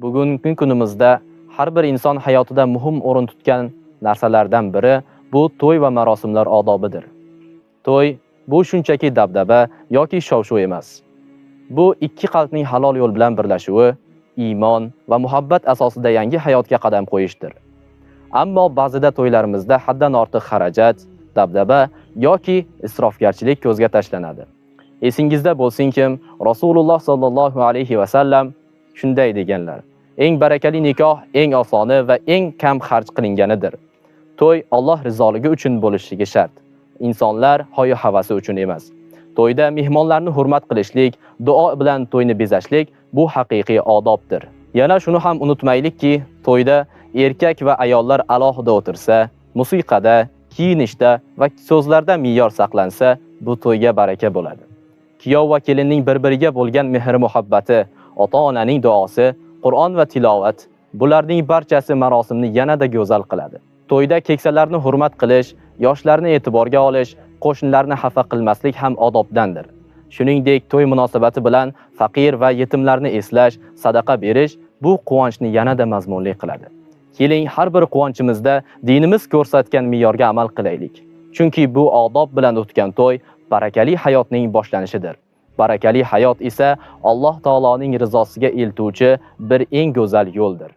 Bugungi kunimizda har bir inson hayotida muhim o'rin tutgan narsalardan biri bu to'y va marosimlar odobidir. To'y bu shunchaki dabdaba yoki shov-shuv emas. Bu ikki qalbning halol yo'l bilan birlashuvi, iymon va muhabbat asosida yangi hayotga qadam qo'yishdir. Ammo ba'zida to'ylarimizda haddan ortiq xarajat, dabdaba yoki isrofgarchilik ko'zga tashlanadi. Esingizda bo'lsinki, Rasululloh sollallohu alayhi va sallam shunday deganlar: eng barakali nikoh eng osoni va eng kam xarj qilinganidir. To'y Alloh rizoligi uchun bo'lishligi shart. Insonlar hoyu havasi uchun emas. To'yda mehmonlarni hurmat qilishlik, duo bilan to'yni bezashlik bu haqiqiy odobdir. Yana shuni ham unutmaylikki, to'yda erkak va ayollar alohida o'tirsa, musiqada, kiyinishda va so'zlarda me'yor saqlansa, bu to'yga baraka bo'ladi. Kuyov va kelinning bir-biriga bo'lgan mehr-muhabbati, ota-onaning duosi, Qur'on va tilovat, bularning barchasi marosimni yanada go'zal qiladi. To'yda keksalarni hurmat qilish, yoshlarni e'tiborga olish, qo'shnilarni xafa qilmaslik ham odobdandir. Shuningdek, to'y munosabati bilan faqir va yetimlarni eslash, sadaqa berish bu quvonchni yanada mazmunli qiladi. Keling, har bir quvonchimizda dinimiz ko'rsatgan me'yorga amal qilaylik. Chunki bu odob bilan o'tgan to'y barakali hayotning boshlanishidir. Barakali hayot esa Alloh taoloning rizosiga eltuvchi bir eng go'zal yo'ldir.